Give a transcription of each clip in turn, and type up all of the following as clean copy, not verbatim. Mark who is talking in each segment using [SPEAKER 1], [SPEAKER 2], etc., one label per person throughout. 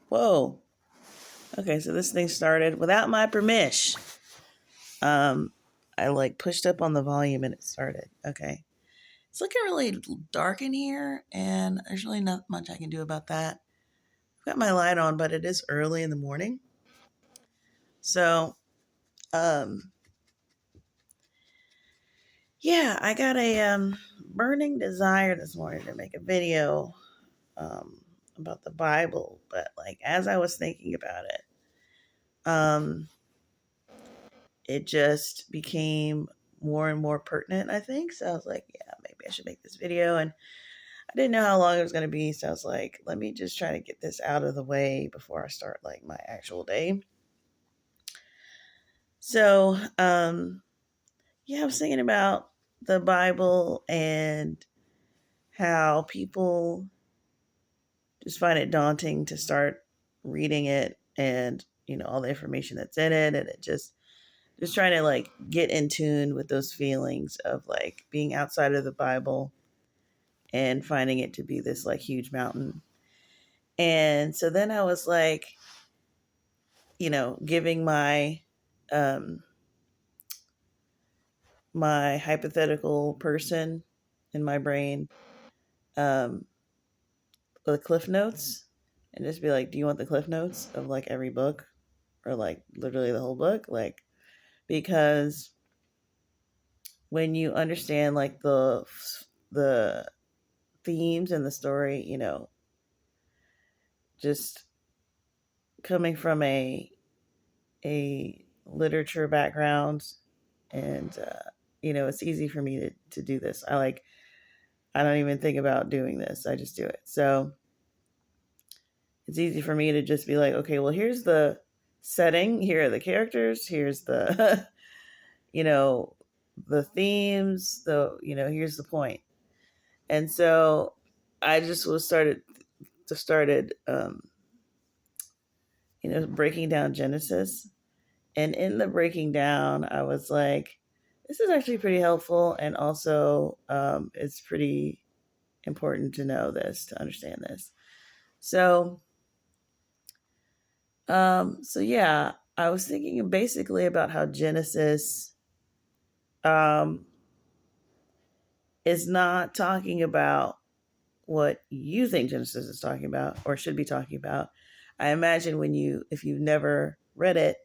[SPEAKER 1] Whoa. Okay, so this thing started without my permission. I pushed up on the volume and it started. Okay. It's looking really dark in here, and there's really not much I can do about that. I've got my light on, but it is early in the morning. So, um, yeah, I got a burning desire this morning to make a video about the Bible, but as I was thinking about it, um, it just became more and more pertinent, I think. So I was like, yeah, maybe I should make this video. And I didn't know how long it was going to be. So I was like, let me just try to get this out of the way before I start my actual day. So, yeah, I was thinking about the Bible and how people just find it daunting to start reading it and, all the information that's in it. And it just trying to get in tune with those feelings of being outside of the Bible and finding it to be this huge mountain. And so then I was giving um my hypothetical person in my brain um the cliff notes and just be like, do you want the cliff notes of every book or literally the whole book? Because when you understand the themes and the story, just coming from a literature background, and it's easy for me to do this. I don't even think about doing this. I just do it. So it's easy for me to just be like, okay, well, here's the setting, here are the characters, here's the the themes, here's the point. And so I just started breaking down Genesis. And in the breaking down, I was like, this is actually pretty helpful. And also, it's pretty important to know this, to understand this. So, so yeah, I was thinking basically about how Genesis um, is not talking about what you think Genesis is talking about or should be talking about. I imagine if you've never read it,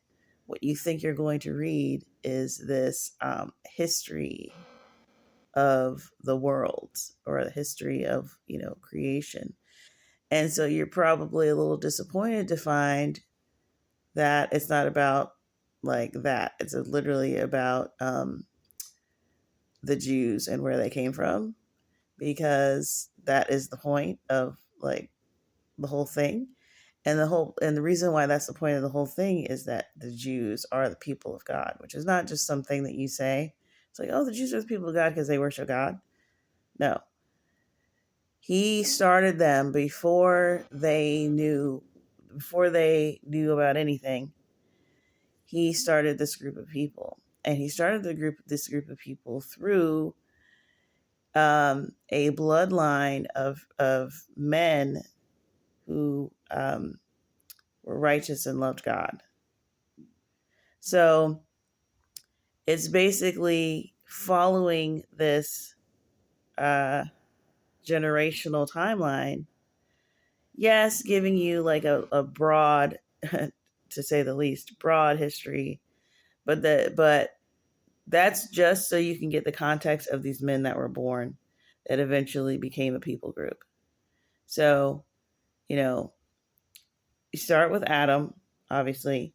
[SPEAKER 1] what you think you're going to read is this history of the world or the history of, creation. And so you're probably a little disappointed to find that it's not about that. It's literally about the Jews and where they came from, because that is the point of the whole thing. And the reason why that's the point of the whole thing is that the Jews are the people of God, which is not just something that you say. It's like, oh, the Jews are the people of God because they worship God. No. He started them before they knew about anything. He started this group of people. And he started this group of people through a bloodline of men who were righteous and loved God. So it's basically following this generational timeline. Yes, giving you a broad, to say the least, broad history, but that's just so you can get the context of these men that were born that eventually became a people group. So, you start with Adam, obviously,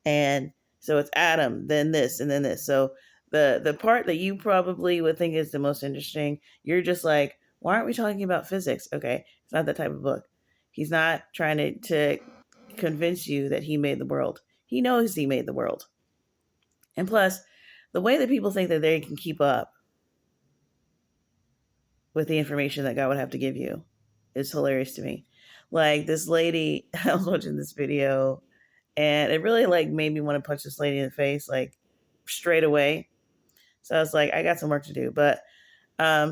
[SPEAKER 1] and so it's Adam, then this, and then this. So the part that you probably would think is the most interesting, you're just like, why aren't we talking about physics? Okay, it's not that type of book. He's not trying to convince you that he made the world. He knows he made the world. And plus, the way that people think that they can keep up with the information that God would have to give you is hilarious to me. Like this lady, I was watching this video and it really made me want to punch this lady in the face straight away. So I was like, I got some work to do. But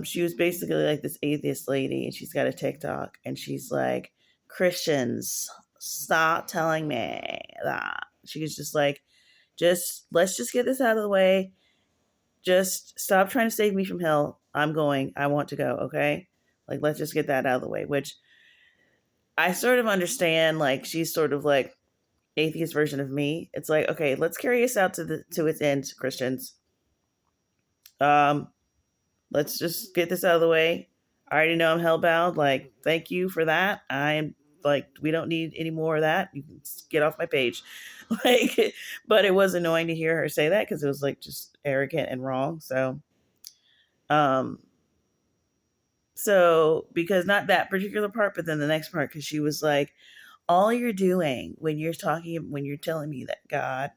[SPEAKER 1] she was basically this atheist lady, and she's got a TikTok, and she's like, Christians stop telling me that. She was just like, let's just get this out of the way. Just stop trying to save me from hell. I'm going. I want to go. Okay. Like, let's just get that out of the way, which I sort of understand. Like, she's sort of like atheist version of me. It's like, okay, let's carry this out to its end, Christians. Um, let's just get this out of the way. I already know I'm hellbound. Like, thank you for that. I'm like, we don't need any more of that. You can get off my page. Like, but it was annoying to hear her say that because it was like just arrogant and wrong. Um, so because not that particular part, but then the next part, because she was like, all you're doing when you're telling me that God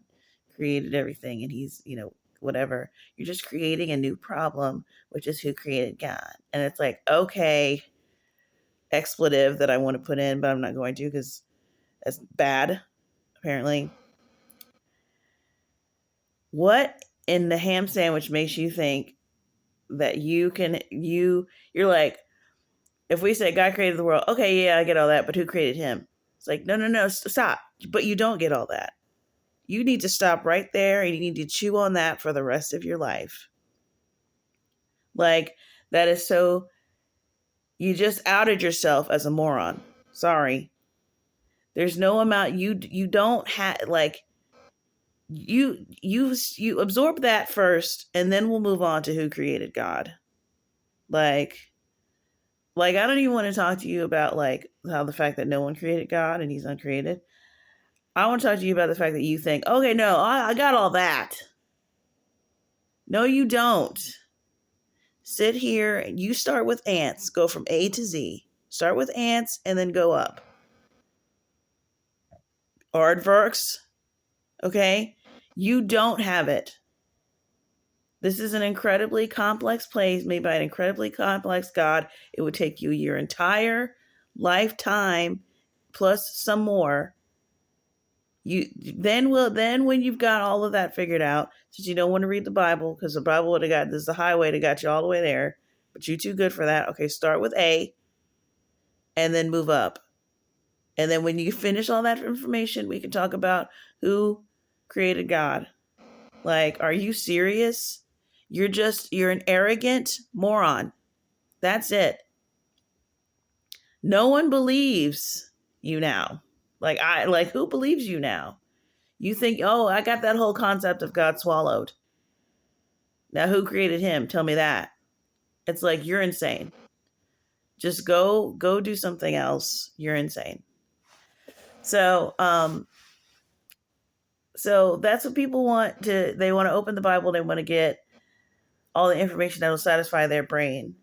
[SPEAKER 1] created everything and he's, whatever, you're just creating a new problem, which is who created God. And it's like, okay, expletive that I want to put in, but I'm not going to because that's bad, apparently. What in the ham sandwich makes you think that you're like, if we say God created the world, okay, yeah, I get all that, but who created him? It's like, no, stop. But you don't get all that. You need to stop right there and you need to chew on that for the rest of your life. Like, that is so, you just outed yourself as a moron. Sorry. There's no amount you don't have, like, you absorb that first and then we'll move on to who created God. Like I don't even want to talk to you about like how the fact that no one created God and he's uncreated. I want to talk to you about the fact that you think, okay, no, I got all that. No, you don't. Sit here and you start with ants, go from A to Z. Start with ants and then go up. Aardvarks, okay? You don't have it. This is an incredibly complex place made by an incredibly complex God. It would take you your entire lifetime plus some more. Then when you've got all of that figured out, since you don't want to read the Bible, because the Bible would have got this is the highway that got you all the way there, but you're too good for that. Okay, start with A and then move up. And then when you finish all that information, we can talk about who created God. Like, are you serious? You're an arrogant moron. That's it. No one believes you now. Who believes you now? You think, oh, I got that whole concept of God swallowed. Now who created him? Tell me that. It's like, you're insane. Just go do something else. You're insane. So that's what people want to, they want to open the Bible, they want to get all the information that will satisfy their brain,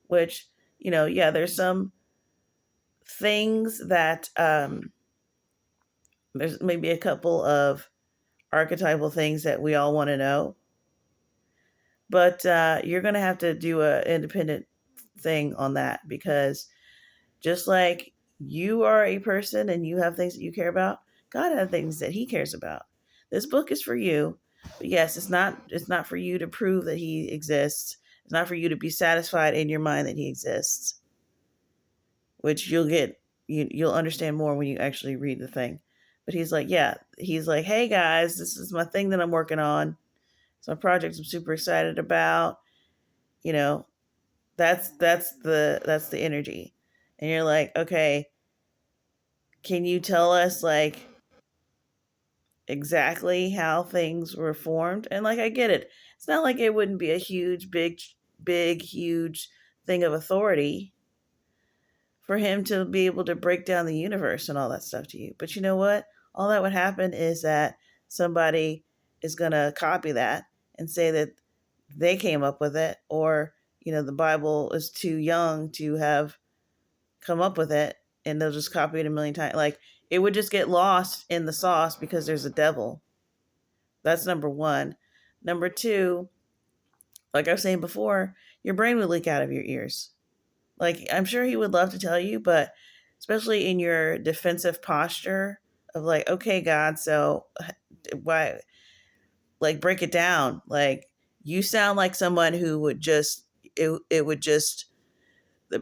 [SPEAKER 1] which, there's some things that there's maybe a couple of archetypal things that we all want to know, but you're going to have to do an independent thing on that, because just like you are a person and you have things that you care about, God has things that he cares about. This book is for you, but yes, it's not for you to prove that he exists. It's not for you to be satisfied in your mind that he exists, which you'll understand more when you actually read the thing. But he's like, hey guys, this is my thing that I'm working on. It's my project I'm super excited about. That's the energy. And you're like, okay, can you tell us like exactly how things were formed? And like, I get it. It's not like it wouldn't be a huge, huge thing of authority for him to be able to break down the universe and all that stuff to you. But you know what? All that would happen is that somebody is going to copy that and say that they came up with it, or, the Bible is too young to have come up with it, and they'll just copy it a million times. Like, it would just get lost in the sauce because there's a devil. That's number one. Number two, like I was saying before, your brain would leak out of your ears. Like, I'm sure he would love to tell you, but especially in your defensive posture of like, okay, God, so why, like, break it down. Like, you sound like someone who would just, it would just,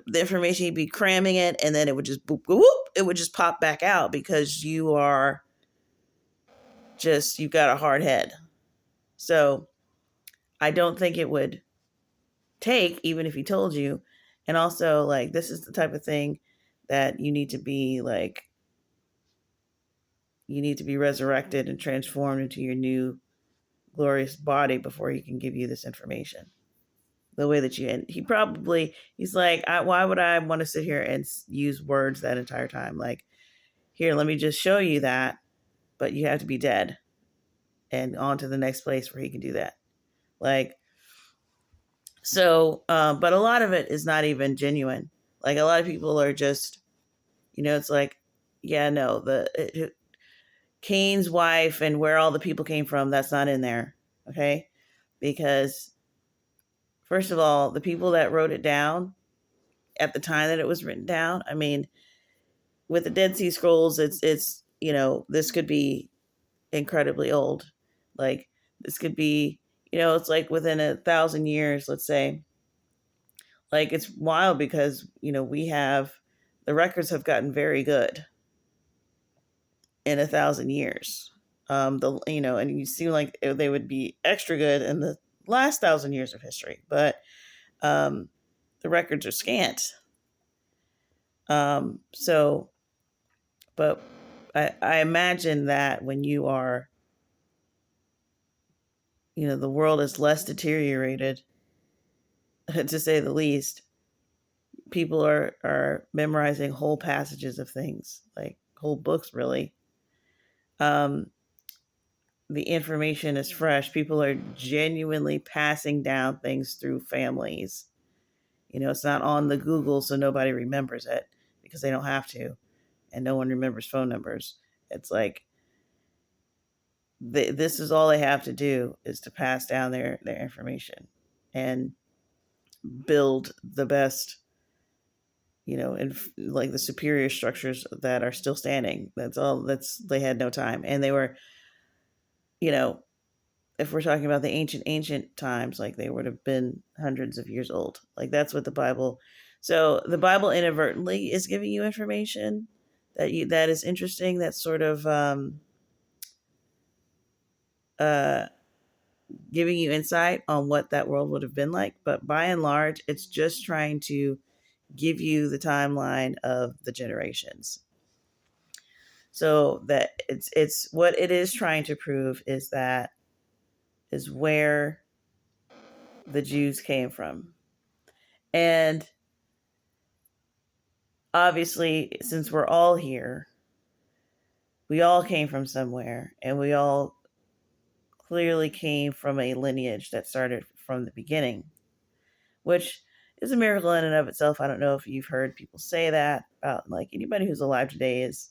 [SPEAKER 1] the information, you'd be cramming it, and then it would just boop, whoop, it would just pop back out because you've got a hard head. So I don't think it would take, even if he told you. And also, like, this is the type of thing that you need to be resurrected and transformed into your new glorious body before he can give you this information. The way that and he's like, why would I want to sit here and use words that entire time? Like, here, let me just show you that, but you have to be dead and on to the next place where he can do that. Like, so, but a lot of it is not even genuine. Like, a lot of people are just, it's like, yeah, no, Cain's wife and where all the people came from, that's not in there. Okay. Because first of all, the people that wrote it down at the time that it was written down, I mean, with the Dead Sea Scrolls, it's this could be incredibly old. Like, this could be, it's like within 1,000 years, let's say. Like, it's wild because, the records have gotten very good in 1,000 years. And you seem like they would be extra good in the last 1,000 years of history, but the records are scant. So, but I imagine that when you are, the world is less deteriorated, to say the least, people are memorizing whole passages of things, like whole books, really. The information is fresh. People are genuinely passing down things through families. It's not on the Google, so nobody remembers it because they don't have to, and no one remembers phone numbers. It's like this is all they have to do is to pass down their information and build the best, and like the superior structures that are still standing. They had no time, and they were, if we're talking about the ancient times, like they would have been hundreds of years old. Like, that's what the Bible. So the Bible inadvertently is giving you information that is interesting. That's sort of giving you insight on what that world would have been like. But by and large, it's just trying to give you the timeline of the generations. So that it's what it is trying to prove is where the Jews came from. And obviously, since we're all here, we all came from somewhere, and we all clearly came from a lineage that started from the beginning, which is a miracle in and of itself. I don't know if you've heard people say that about, like, anybody who's alive today is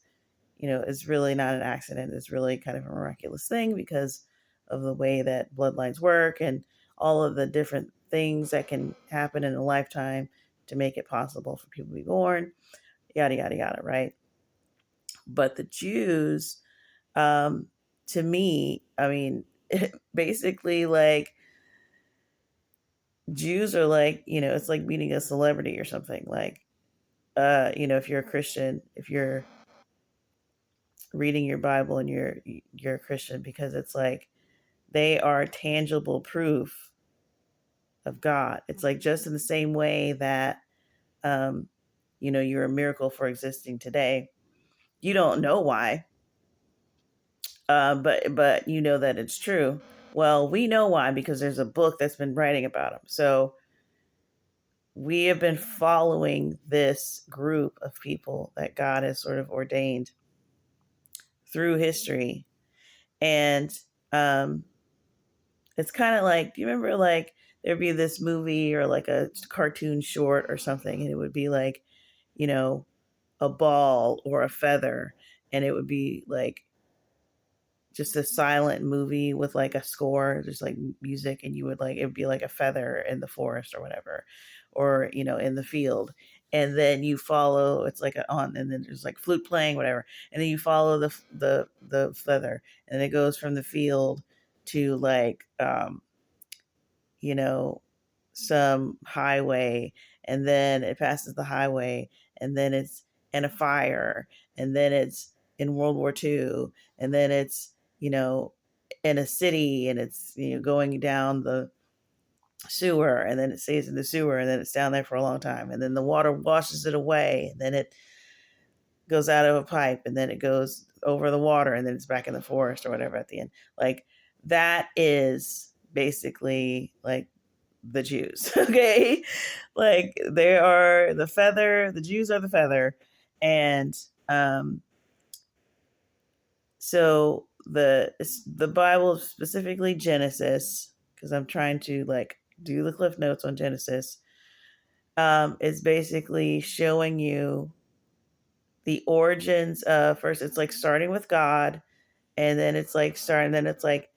[SPEAKER 1] really not an accident. It's really kind of a miraculous thing because of the way that bloodlines work and all of the different things that can happen in a lifetime to make it possible for people to be born, yada, yada, yada, right? But the Jews, to me, I mean, basically, like, Jews are like, it's like meeting a celebrity or something. Like, if you're a Christian, if you're reading your Bible and you're a Christian, because it's like they are tangible proof of God. It's like just in the same way that you're a miracle for existing today. You don't know why, but you know that it's true. Well, we know why because there's a book that's been writing about them. So we have been following this group of people that God has sort of ordained through history. And it's kind of like, do you remember, like, there'd be this movie or like a cartoon short or something, and it would be like, a ball or a feather, and it would be like just a silent movie with like a score, just like music, and you would like, it would be like a feather in the forest or whatever, or in the field, and then you follow, it's like and then there's like flute playing, whatever, and then you follow the feather, and it goes from the field to like some highway, and then it passes the highway, and then it's in a fire, and then it's in World War II, and then it's, in a city, and it's, going down the sewer, and then it stays in the sewer, and then it's down there for a long time, and then the water washes it away, and then it goes out of a pipe, and then it goes over the water, and then it's back in the forest or whatever at the end. Like, that is basically like the Jews. Okay. Like, they are the feather, the Jews are the feather. And so the Bible, specifically Genesis, because I'm trying to like do the cliff notes on Genesis, is basically showing you the origins of, first it's like starting with God, and then it's like then it's like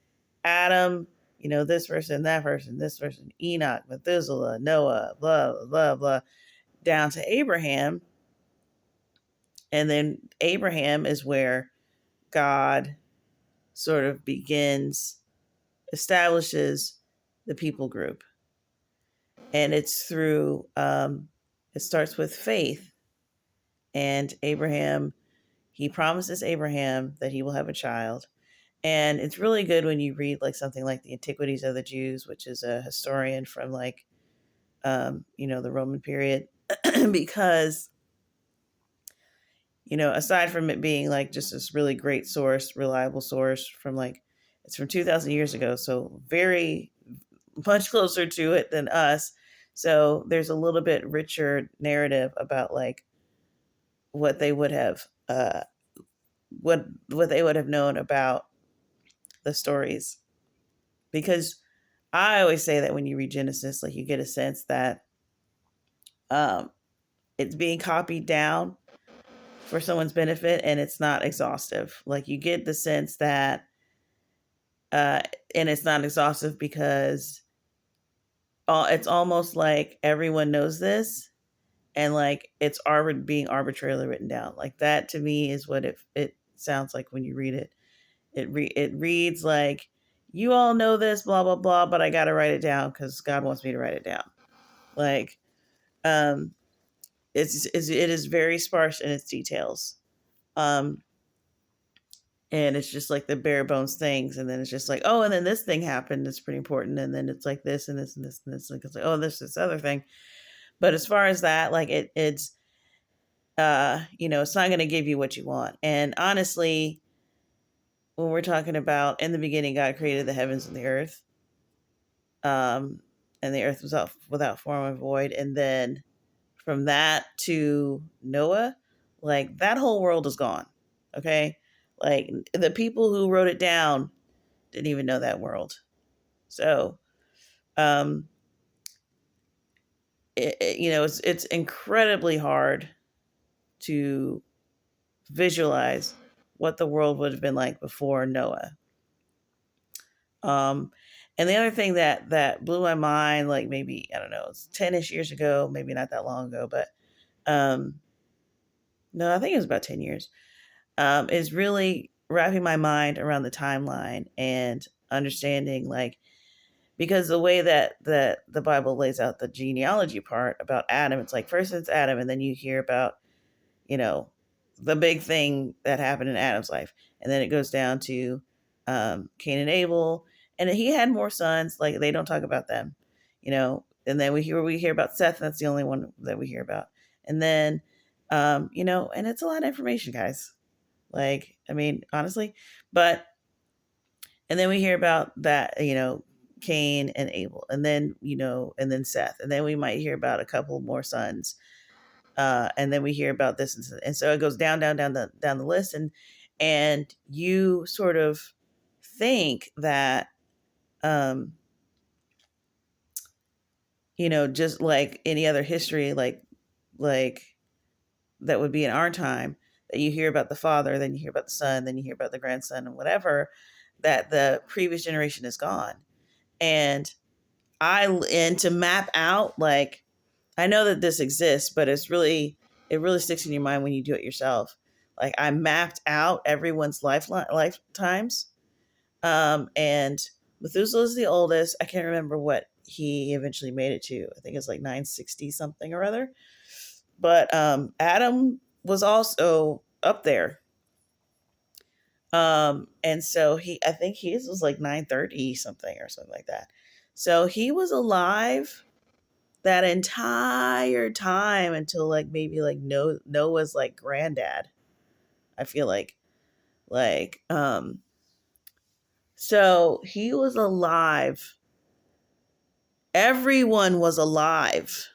[SPEAKER 1] Adam, this person, that person, this person, Enoch, Methuselah, Noah, blah blah blah blah, down to Abraham. And then Abraham is where God sort of establishes the people group. And it's through, it starts with faith. And Abraham, he promises Abraham that he will have a child. And it's really good when you read like something like the Antiquities of the Jews, which is a historian from like, the Roman period, because, aside from it being like just this really great source, reliable source from like, it's from 2000 years ago. So very much closer to it than us. So there's a little bit richer narrative about like what they would have, what they would have known about the stories. Because I always say that when you read Genesis, like you get a sense that it's being copied down for someone's benefit, and it's not exhaustive. Like you get the sense that, and it's not exhaustive because it's almost like everyone knows this, and like it's being arbitrarily written down. Like that to me is what it sounds like when you read it. It reads like, you all know this, blah blah blah, but I got to write it down because God wants me to write it down. Like, it is very sparse in its details, and it's just like the bare bones things, and then it's just like, oh, and then this thing happened that's pretty important, and then it's like this and this and this and this, like it's like, oh, there's this other thing. But as far as that, like it's it's not going to give you what you want. And honestly, when we're talking about in the beginning, God created the heavens and the earth, and the earth was without form and void. And then from that to Noah, like that whole world is gone. Okay. Like the people who wrote it down didn't even know that world. So, it's incredibly hard to visualize what the world would have been like before Noah. And the other thing that blew my mind, like maybe, I don't know, it's 10-ish years ago, maybe not that long ago, but no, I think it was about 10 years, is really wrapping my mind around the timeline and understanding, like, because the way that the Bible lays out the genealogy part about Adam, it's like first it's Adam, and then you hear about, the big thing that happened in Adam's life, and then it goes down to Cain and Abel, and he had more sons. Like they don't talk about them, and then we hear about Seth, and that's the only one that we hear about, and then and it's a lot of information, guys. Like, I mean, honestly, but and then we hear about that, Cain and Abel, and then and then Seth, and then we might hear about a couple more sons, and then we hear about this, and so it goes down the list, and you sort of think that, just like any other history, like that would be in our time, that you hear about the father, then you hear about the son, then you hear about the grandson, and whatever, that the previous generation is gone. And to map out, like, I know that this exists, but it really sticks in your mind when you do it yourself. Like I mapped out everyone's lifetimes. And Methuselah is the oldest. I can't remember what he eventually made it to. I think it's like 960 something or other. But Adam was also up there. And so I think his was like 930 something or something like that. So he was alive that entire time until like maybe like Noah's like granddad. I feel like so he was alive. Everyone was alive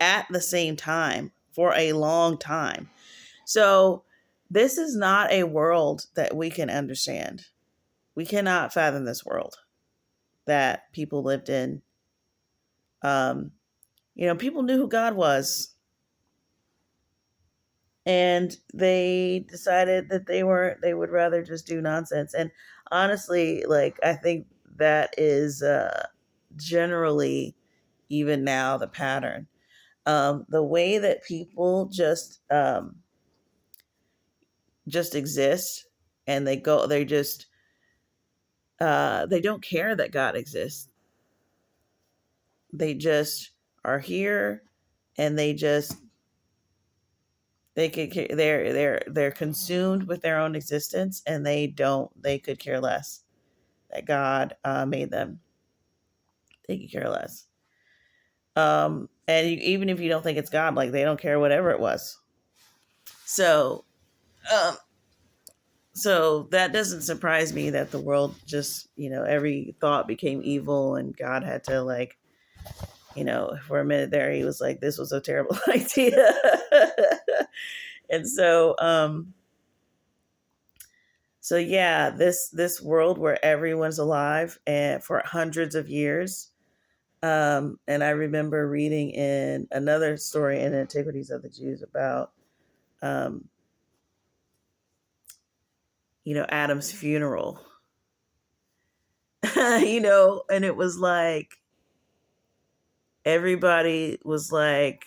[SPEAKER 1] at the same time for a long time. So this is not a world that we can understand. We cannot fathom this world that people lived in. People knew who God was, and they decided that they would rather just do nonsense. And honestly, like, I think that is generally, even now, the pattern. The way that people just exist, and they don't care that God exists. They just are here, and they're consumed with their own existence, and they could care less that God made them. They could care less. Even if you don't think it's God, like, they don't care whatever it was. So, um, so that doesn't surprise me that the world just, every thought became evil, and God had to, like, for a minute there, he was like, this was a terrible idea. And so yeah, this world where everyone's alive and for hundreds of years. And I remember reading in another story in Antiquities of the Jews about Adam's funeral. And it was like everybody was like,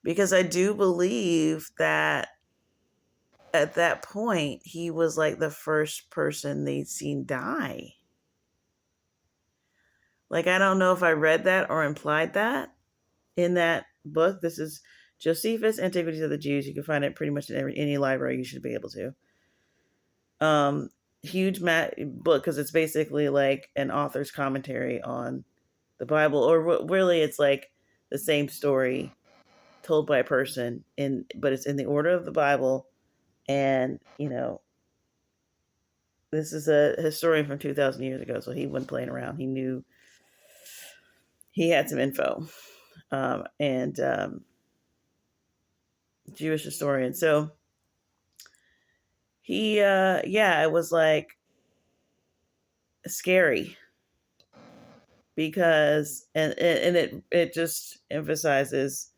[SPEAKER 1] because I do believe that at that point he was like the first person they'd seen die. Like, I don't know if I read that or implied that in that book. This is Josephus, Antiquities of the Jews. You can find it pretty much in any library. You should be able to. Huge book, because it's basically like an author's commentary on the Bible, or really it's like the same story told by a person, but it's in the order of the Bible. And this is a historian from 2,000 years ago, so he wasn't playing around. He knew he had some info. And Jewish historian. So it was like scary, because and it just emphasizes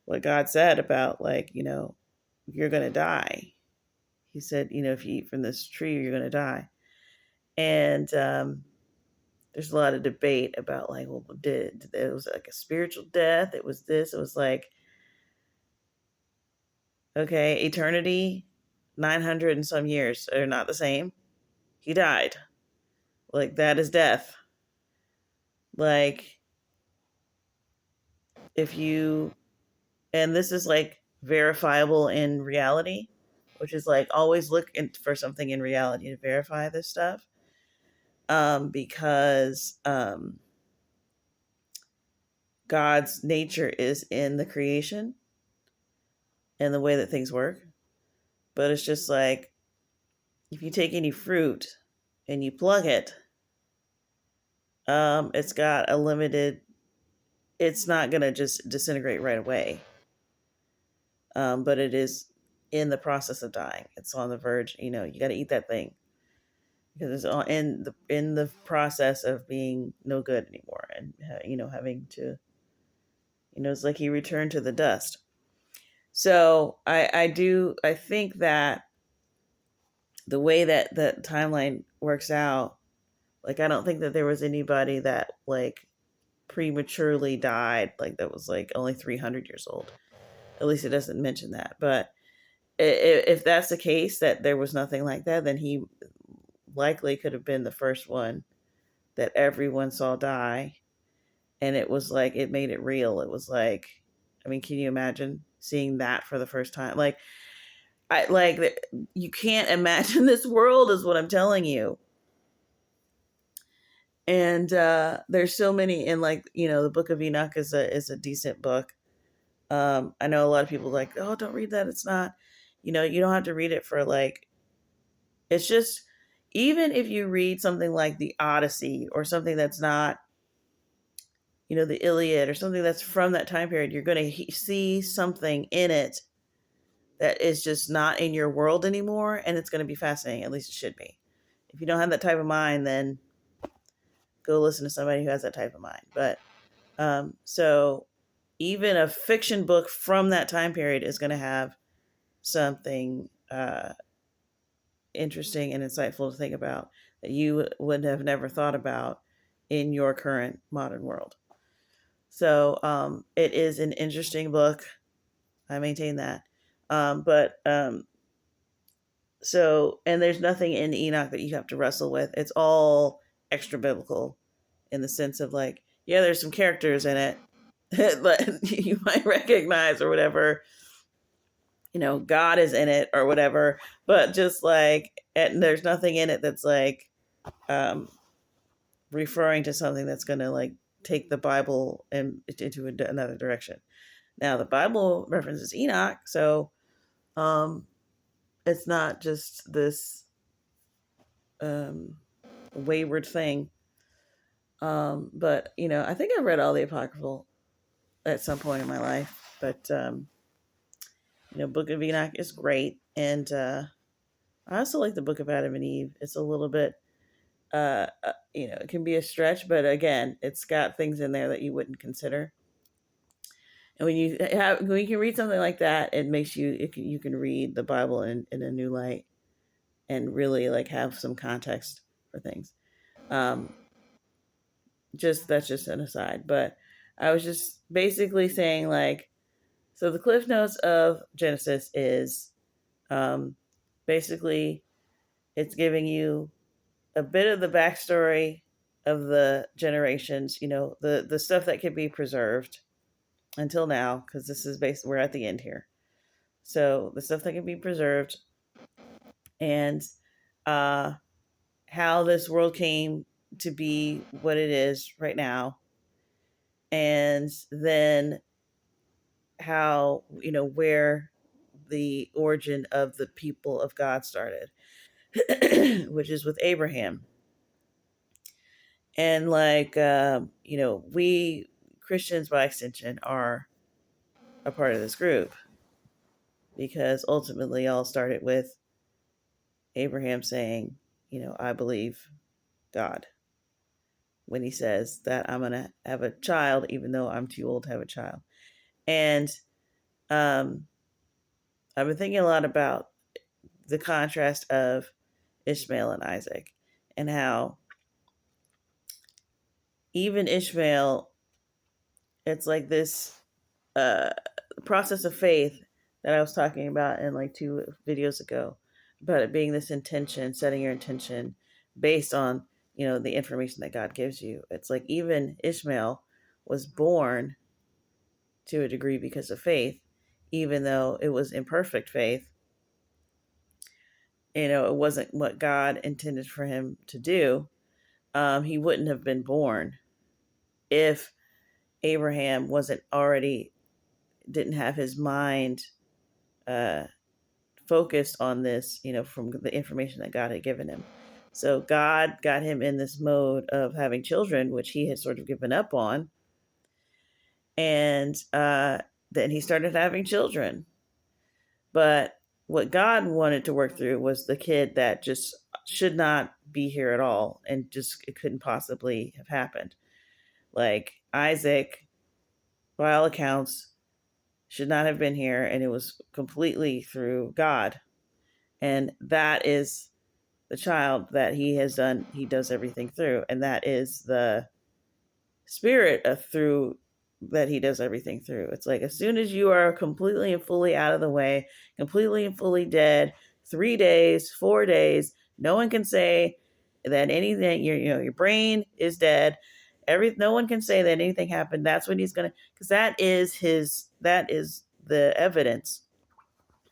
[SPEAKER 1] what God said about, like, you're gonna die. He said, if you eat from this tree, you're gonna die. And there's a lot of debate about, like, well, it was like a spiritual death. It was this. It was like, okay, eternity, 900 and some years are not the same. He died. Like, that is death. Like, and this is like verifiable in reality, which is like always look for something in reality to verify this stuff. Because God's nature is in the creation and the way that things work. But it's just like, if you take any fruit and you plug it, it's got a limited, it's not going to just disintegrate right away. But it is in the process of dying. It's on the verge. You got to eat that thing, because it's in the process of being no good anymore, and having to, it's like he returned to the dust. So I think that the way that the timeline works out, like, I don't think that there was anybody that, like, prematurely died, like, that was like only 300 years old. At least it doesn't mention that. But if that's the case, that there was nothing like that, then he likely could have been the first one that everyone saw die. And it was like, it made it real. It was like, I mean, can you imagine seeing that for the first time? Like, you can't imagine this world, is what I'm telling you. And there's so many, and like, the Book of Enoch is a decent book. I know a lot of people like, oh, don't read that. It's not, you don't have to read it for like, it's just, even if you read something like the Odyssey or something that's not, the Iliad or something that's from that time period, you're going to see something in it that is just not in your world anymore. And it's going to be fascinating. At least it should be. If you don't have that type of mind, then go listen to somebody who has that type of mind. But so even a fiction book from that time period is going to have something interesting and insightful to think about that you would have never thought about in your current modern world. So it is an interesting book. I maintain that. So, and there's nothing in Enoch that you have to wrestle with. It's all extra biblical in the sense of like, yeah, there's some characters in it that you might recognize or whatever. God is in it or whatever, but just like, and there's nothing in it that's like referring to something that's going to like take the Bible and into another direction. Now, the Bible references Enoch, so it's not just this wayward thing. But I think I read all the Apocryphal at some point in my life. But Book of Enoch is great, and I also like the Book of Adam and Eve. It's a little bit, it can be a stretch, but again, it's got things in there that you wouldn't consider. And when you can read something like that, it makes you can read the Bible in a new light and really like have some context for things. That's just an aside, but I was just basically saying like, so the Cliff Notes of Genesis is basically it's giving you a bit of the backstory of the generations, the stuff that could be preserved until now, because this is we're at the end here. So the stuff that can be preserved and how this world came to be what it is right now. And then how, where the origin of the people of God started, which is with Abraham. And like, we Christians by extension are a part of this group because ultimately all started with Abraham saying, I believe God when he says that I'm going to have a child, even though I'm too old to have a child. And I've been thinking a lot about the contrast of Ishmael and Isaac and how even Ishmael, it's like this process of faith that I was talking about in like 2 videos ago, about it being this intention, setting your intention based on, the information that God gives you. It's like even Ishmael was born to a degree because of faith, even though it was imperfect faith. It wasn't what God intended for him to do. He wouldn't have been born if Abraham didn't have his mind focused on this, from the information that God had given him. So God got him in this mode of having children, which he had sort of given up on. And then he started having children. But what God wanted to work through was the kid that just should not be here at all. And just, it couldn't possibly have happened. Like Isaac, by all accounts, should not have been here. And it was completely through God. And that is the child that he does everything through. And that is the spirit through that he does everything through. It's like as soon as you are completely and fully out of the way, completely and fully dead, 3 days, 4 days, no one can say that anything, your brain is dead. No one can say that anything happened. That's what he's gonna, because that is the evidence.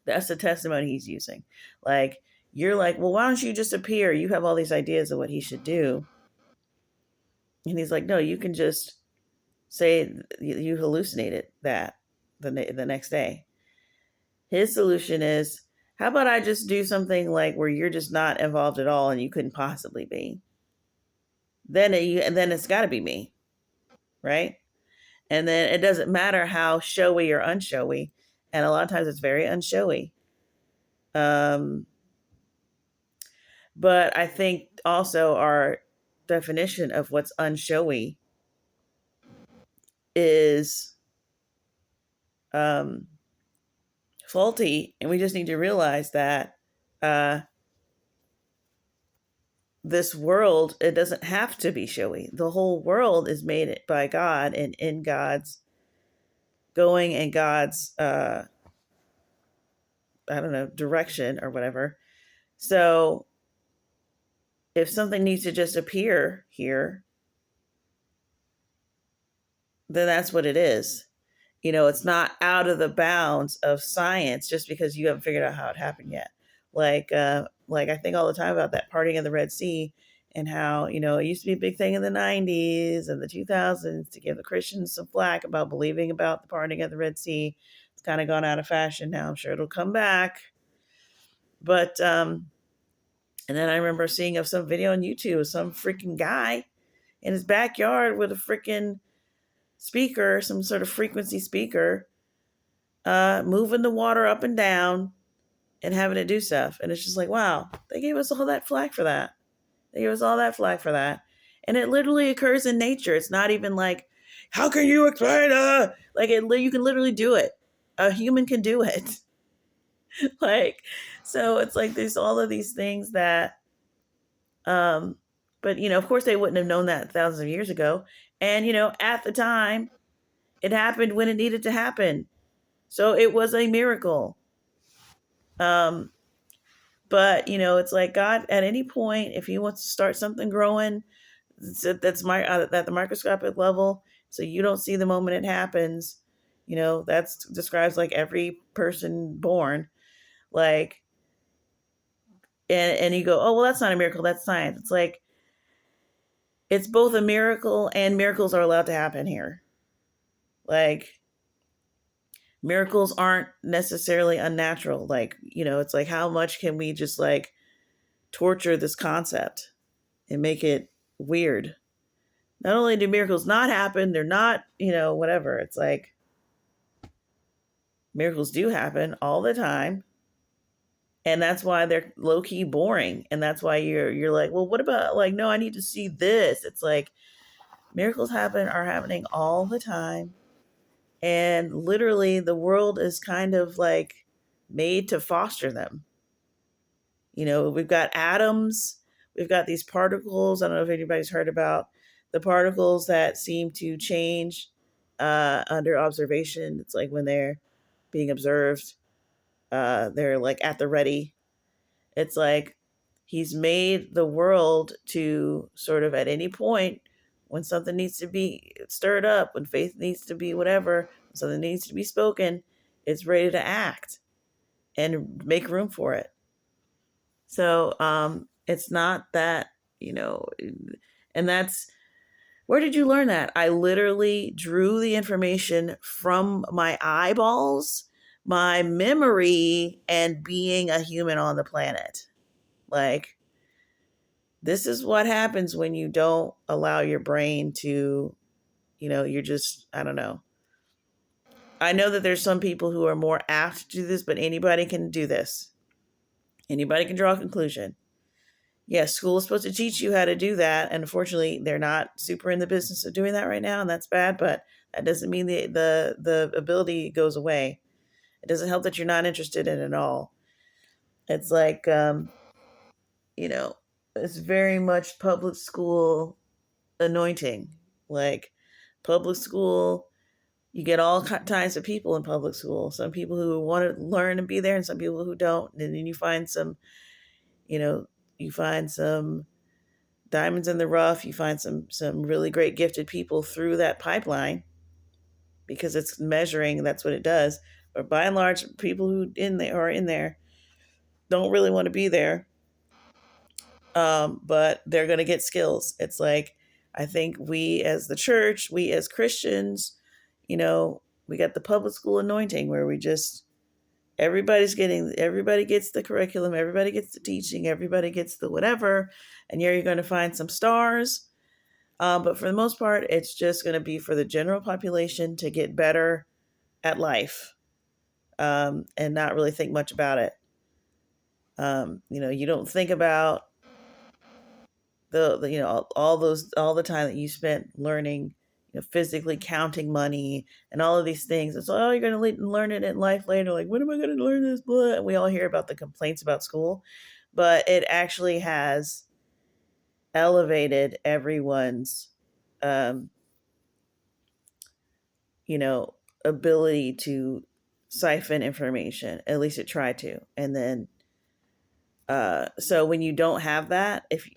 [SPEAKER 1] That's the testimony he's using. Like, you're like, well, why don't you just appear? You have all these ideas of what he should do. And he's like, no, you can just say you hallucinated that the next day. His solution is, how about I just do something like where you're just not involved at all and you couldn't possibly be? Then it's got to be me, right? And then it doesn't matter how showy or unshowy, and a lot of times it's very unshowy. But I think also our definition of what's unshowy is faulty, and we just need to realize that this world, it doesn't have to be showy. The whole world is made by God and in God's going and God's direction or whatever. So if something needs to just appear here, then that's what it is. It's not out of the bounds of science just because you haven't figured out how it happened yet. Like I think all the time about that parting of the Red Sea, and how, it used to be a big thing in the 90s and the 2000s to give the Christians some flack about believing about the parting of the Red Sea. It's kind of gone out of fashion now. I'm sure it'll come back. But, and then I remember seeing of some video on YouTube of some freaking guy in his backyard with a freaking speaker, some sort of frequency speaker, moving the water up and down and having it do stuff. And it's just like, wow, they gave us all that flack for that. They gave us all that flack for that. And it literally occurs in nature. It's not even like, how can you explain it? Like, you can literally do it. A human can do it. So it's like there's all of these things that, but, of course they wouldn't have known that thousands of years ago. And, at the time, it happened when it needed to happen. So it was a miracle. But, it's like God, at any point, if he wants to start something growing, that's at the microscopic level, so you don't see the moment it happens, that's describes like every person born. Like, and you go, oh, well, that's not a miracle, that's science. It's like, it's both a miracle, and miracles are allowed to happen here. Like, miracles aren't necessarily unnatural. Like, it's like, how much can we just like torture this concept and make it weird? Not only do miracles not happen, they're not, whatever. It's like, miracles do happen all the time. And that's why they're low key boring. And that's why you're like, well, what about, like, no, I need to see this. It's like, miracles are happening all the time. And literally the world is kind of like made to foster them. We've got atoms, we've got these particles. I don't know if anybody's heard about the particles that seem to change under observation. It's like when they're being observed, they're like at the ready. It's like he's made the world to sort of, at any point, when something needs to be stirred up, when faith needs to be whatever, when something needs to be spoken, it's ready to act and make room for it. So it's not that, and that's, where did you learn that? I literally drew the information from my eyeballs, my memory, and being a human on the planet. Like, this is what happens when you don't allow your brain to, you're just, I don't know. I know that there's some people who are more apt to do this, but anybody can do this. Anybody can draw a conclusion. Yes, school is supposed to teach you how to do that. And unfortunately, they're not super in the business of doing that right now. And that's bad, but that doesn't mean the ability goes away. It doesn't help that you're not interested in it at all. It's like, it's very much public school anointing. Like, public school, you get all kinds of people in public school. Some people who want to learn and be there, and some people who don't. And then you find some diamonds in the rough. You find some really great gifted people through that pipeline because it's measuring. That's what it does. But by and large, people who are in there don't really want to be there. But they're going to get skills. It's like, I think we as the church, we as Christians, we got the public school anointing where we just, everybody gets the curriculum, everybody gets the teaching, everybody gets the whatever, and you're going to find some stars. But for the most part, it's just going to be for the general population to get better at life, and not really think much about it. You don't think about all the time that you spent learning, physically counting money and all of these things. It's like, oh, you're going to learn it in life later. Like, when am I going to learn this? Blah. And we all hear about the complaints about school, but it actually has elevated everyone's, ability to siphon information. At least it tried to. And then, so when you don't have that, if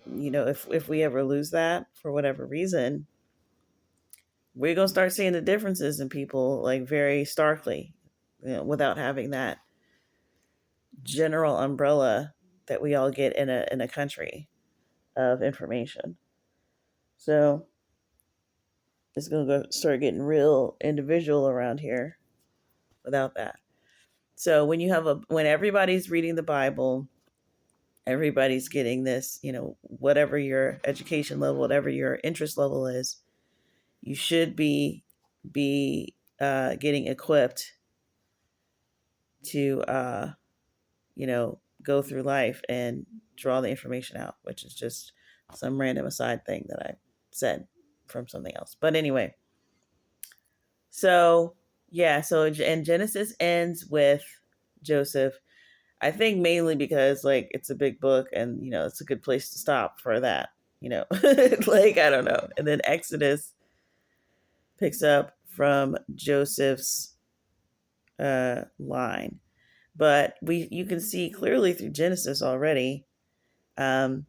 [SPEAKER 1] we ever lose that for whatever reason, we're going to start seeing the differences in people, like, very starkly, without having that general umbrella that we all get in a country of information. So it's going to start getting real individual around here without that. So when everybody's reading the Bible, everybody's getting this, whatever your education level, whatever your interest level is, you should be getting equipped to go through life and draw the information out, which is just some random aside thing that I said from something else. But anyway, and Genesis ends with Joseph. I think mainly because, like, it's a big book and, it's a good place to stop for that, like, I don't know. And then Exodus picks up from Joseph's line. But you can see clearly through Genesis already, the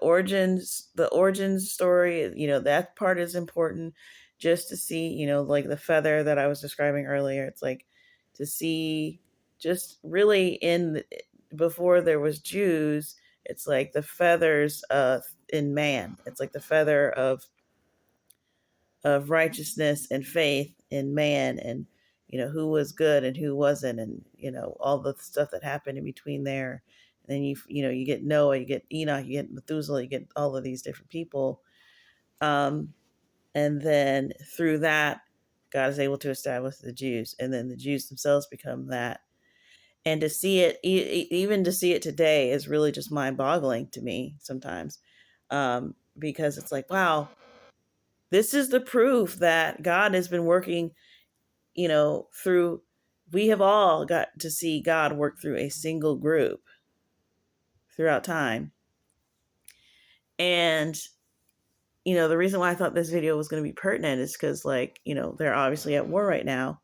[SPEAKER 1] origins story, that part is important, just to see, like the feather that I was describing earlier. It's like to see just really before there was Jews, it's like the feathers in man. It's like the feather of righteousness and faith in man, and who was good and who wasn't, and all the stuff that happened in between there. And then you get Noah, you get Enoch, you get Methuselah, you get all of these different people, and then through that, God is able to establish the Jews, and then the Jews themselves become that. And to see it, even to see it today, is really just mind-boggling to me sometimes, because it's like, wow, this is the proof that God has been working, through. We have all got to see God work through a single group throughout time. And, the reason why I thought this video was going to be pertinent is because, like, they're obviously at war right now.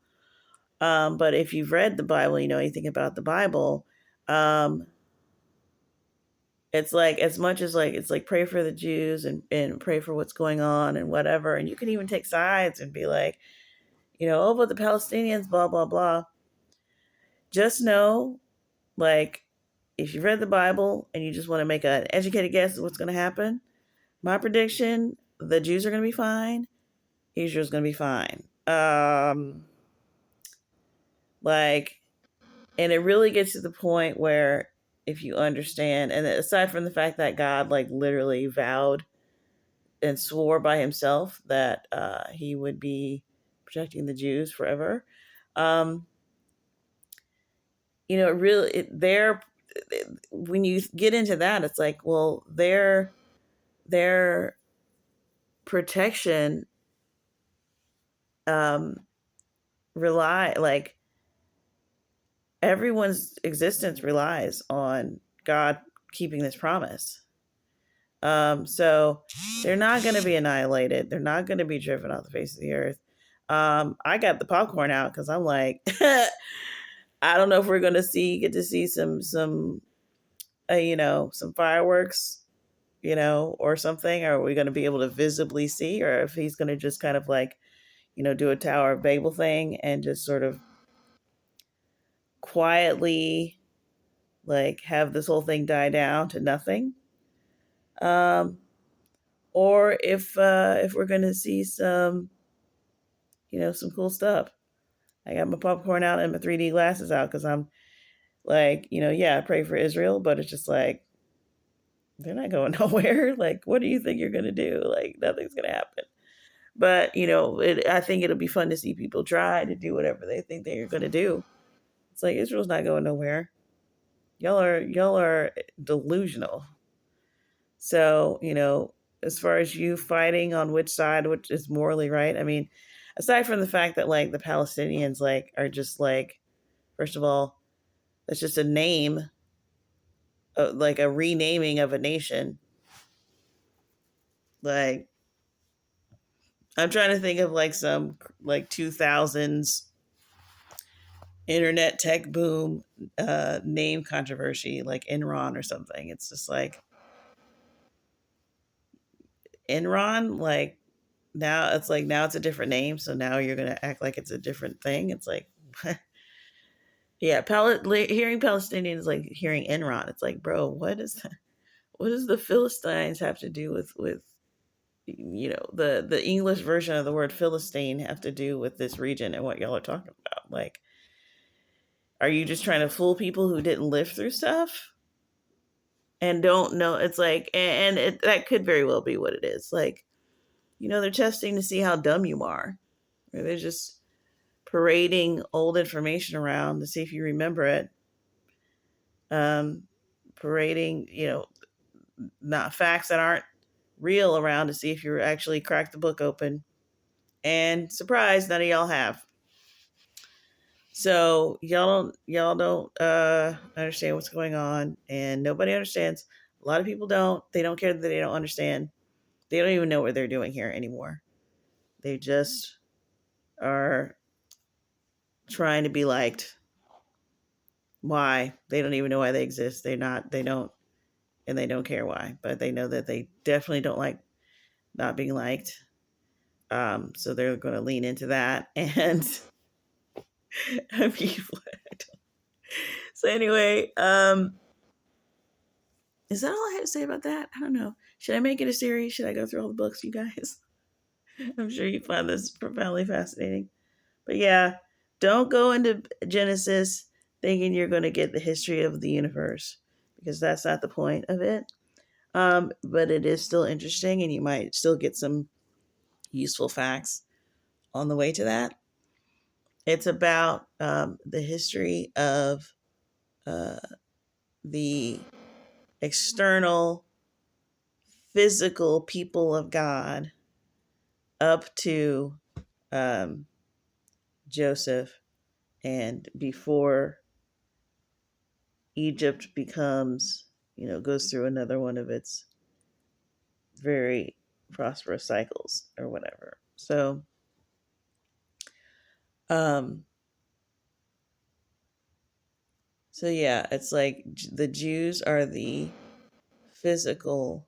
[SPEAKER 1] But if you've read the Bible, anything about the Bible, it's like, as much as, like, it's like, pray for the Jews and pray for what's going on and whatever. And you can even take sides and be like, oh, but the Palestinians, blah, blah, blah. Just know, like, if you've read the Bible and you just want to make an educated guess of what's going to happen, my prediction, the Jews are going to be fine. Israel's going to be fine. And it really gets to the point where, if you understand, and aside from the fact that God, like, literally vowed and swore by himself that he would be protecting the Jews forever, when you get into that, it's like, well, their protection like, everyone's existence relies on God keeping this promise. So they're not going to be annihilated. They're not going to be driven off the face of the earth. I got the popcorn out because I'm like, I don't know if we're going to get to see some fireworks or something? Are we going to be able to visibly see, or if he's going to just kind of like, do a Tower of Babel thing and just sort of quietly like have this whole thing die down to nothing? Um, or if we're going to see some cool stuff. I got my popcorn out and my 3D glasses out because I'm like, yeah, I pray for Israel, but it's just like, they're not going nowhere. Like, what do you think you're going to do? Like, nothing's going to happen. But, I think it'll be fun to see people try to do whatever they think they're going to do. It's like, Israel's not going nowhere. Y'all are delusional. So, as far as you fighting on which side, which is morally right, I mean, aside from the fact that like the Palestinians like are just like, first of all, that's just a name, like a renaming of a nation. Like, I'm trying to think of like some like 2000s internet tech boom name controversy, like Enron or something. It's just like, Enron, like, now it's a different name, so now you're gonna act like it's a different thing. It's like, yeah, hearing Palestinians like hearing Enron. It's like, bro, what does the Philistines have to do with the English version of the word Philistine have to do with this region and what y'all are talking about? Like, are you just trying to fool people who didn't live through stuff and don't know? It's like, that could very well be what it is. Like, they're testing to see how dumb you are. Or they're just parading old information around to see if you remember it. Parading, not facts that aren't real around to see if you actually cracked the book open. And surprise, none of y'all have. So y'all don't understand what's going on, and nobody understands. A lot of people don't. They don't care that they don't understand. They don't even know what they're doing here anymore. They just are trying to be liked. Why? They don't even know why they exist. They don't, and they don't care why. But they know that they definitely don't like not being liked. So they're going to lean into that. And I mean, so anyway, is that all I had to say about that? I don't know. Should I make it a series? Should I go through all the books, you guys? I'm sure you find this profoundly fascinating. But yeah, don't go into Genesis thinking you're going to get the history of the universe, because that's not the point of it. But it is still interesting, and you might still get some useful facts on the way to that. It's about the history of the external physical people of God up to Joseph, and before Egypt becomes, goes through another one of its very prosperous cycles or whatever. Um, so yeah, it's like the Jews are the physical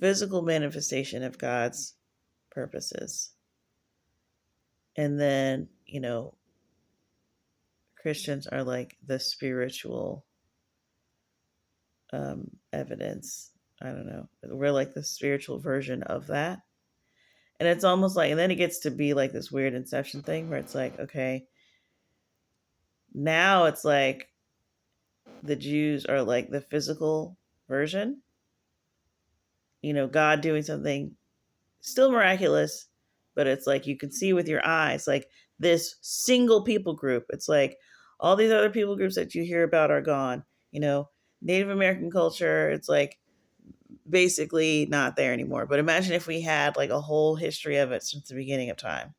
[SPEAKER 1] manifestation of God's purposes. And then, Christians are like the spiritual evidence. I don't know. We're like the spiritual version of that. And it's almost like, and then it gets to be like this weird inception thing where it's like, okay, now it's like the Jews are like the physical version, God doing something still miraculous, but it's like you can see with your eyes, like this single people group. It's like all these other people groups that you hear about are gone. Native American culture, it's like basically not there anymore. But imagine if we had like a whole history of it since the beginning of time.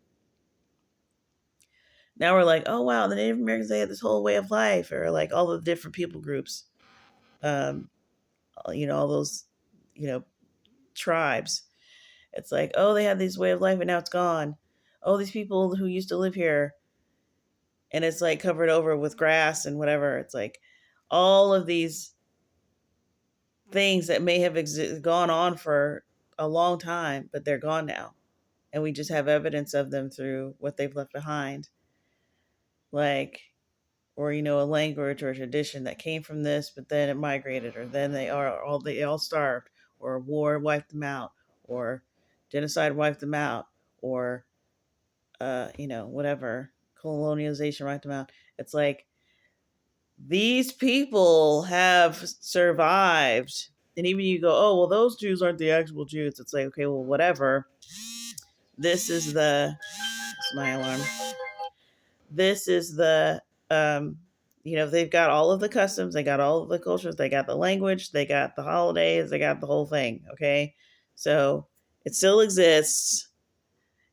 [SPEAKER 1] Now we're like, oh wow, the Native Americans, they had this whole way of life, or like all the different people groups, all those, tribes. It's like, oh, they had this way of life and now it's gone. Oh, these people who used to live here, and it's like covered over with grass and whatever. It's like all of these things that may have gone on for a long time, but they're gone now. And we just have evidence of them through what they've left behind. Like, or a language or a tradition that came from this, but then it migrated, or then they all starved, or war wiped them out, or genocide wiped them out, or whatever, colonialization wiped them out. It's like these people have survived. And even you go, oh well, those Jews aren't the actual Jews. It's like, okay, well, whatever. This is my alarm. This is they've got all of the customs, they got all of the cultures, they got the language, they got the holidays, they got the whole thing. Okay, so it still exists.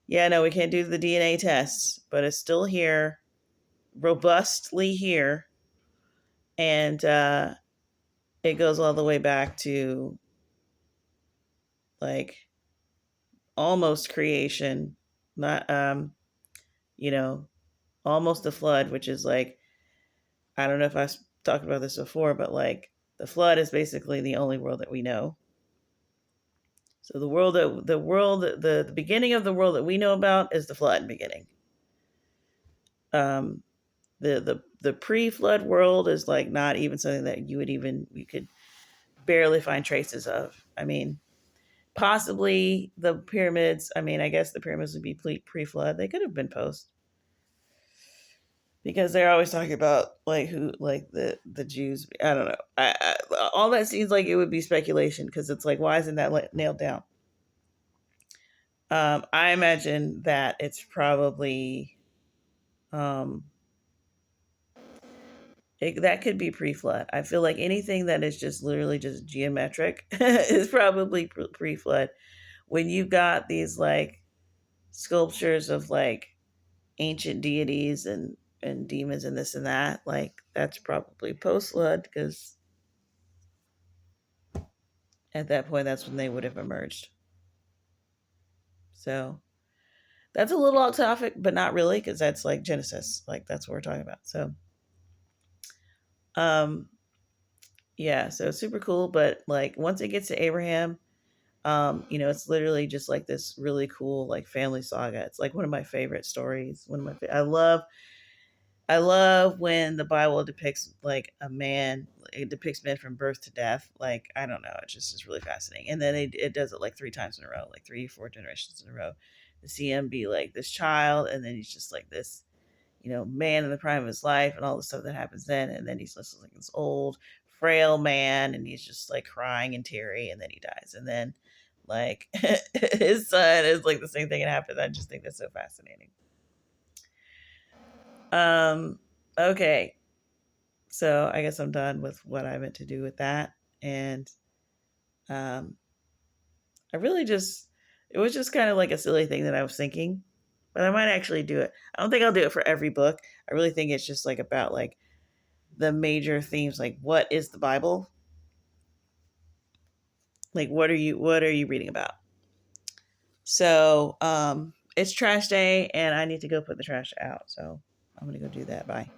[SPEAKER 1] Yeah, no, we can't do the DNA tests, but it's still here, robustly here, and it goes all the way back to like almost creation, not almost the flood, which is like, I don't know if I've talked about this before, but like the flood is basically the only world that we know. So the beginning of the world that we know about is the flood beginning. The pre-flood world is like not even something that you could barely find traces of. I mean, possibly the pyramids. I mean, I guess the pyramids would be pre-flood. They could have been post, because they're always talking about like who, like the Jews. I don't know. All that seems like it would be speculation, because it's like, why isn't that nailed down? I imagine that it's probably that could be pre-flood. I feel like anything that is just literally just geometric is probably pre-flood. When you've got these like sculptures of like ancient deities and demons and this and that, like that's probably post-flood, because at that point that's when they would have emerged. So that's a little off topic, but not really, because that's like Genesis, like that's what we're talking about. So yeah, so it's super cool. But like once it gets to Abraham, it's literally just like this really cool like family saga. It's like one of my favorite stories. I love when the Bible depicts like a man. It depicts men from birth to death. Like, I don't know, it just is really fascinating. And then it does it like 3 times in a row, like 3 4 generations in a row, to see him be like this child, and then he's just like this, man in the prime of his life, and all the stuff that happens then, and then he's just like this old frail man, and he's just like crying and teary, and then he dies, and then like his son is like the same thing that happens. I just think that's so fascinating. Okay. So I guess I'm done with what I meant to do with that. And um I really just it was just kind of like a silly thing that I was thinking. But I might actually do it. I don't think I'll do it for every book. I really think it's just like about like the major themes, like what is the Bible? Like what are you reading about? So it's trash day, and I need to go put the trash out. So I'm gonna go do that. Bye.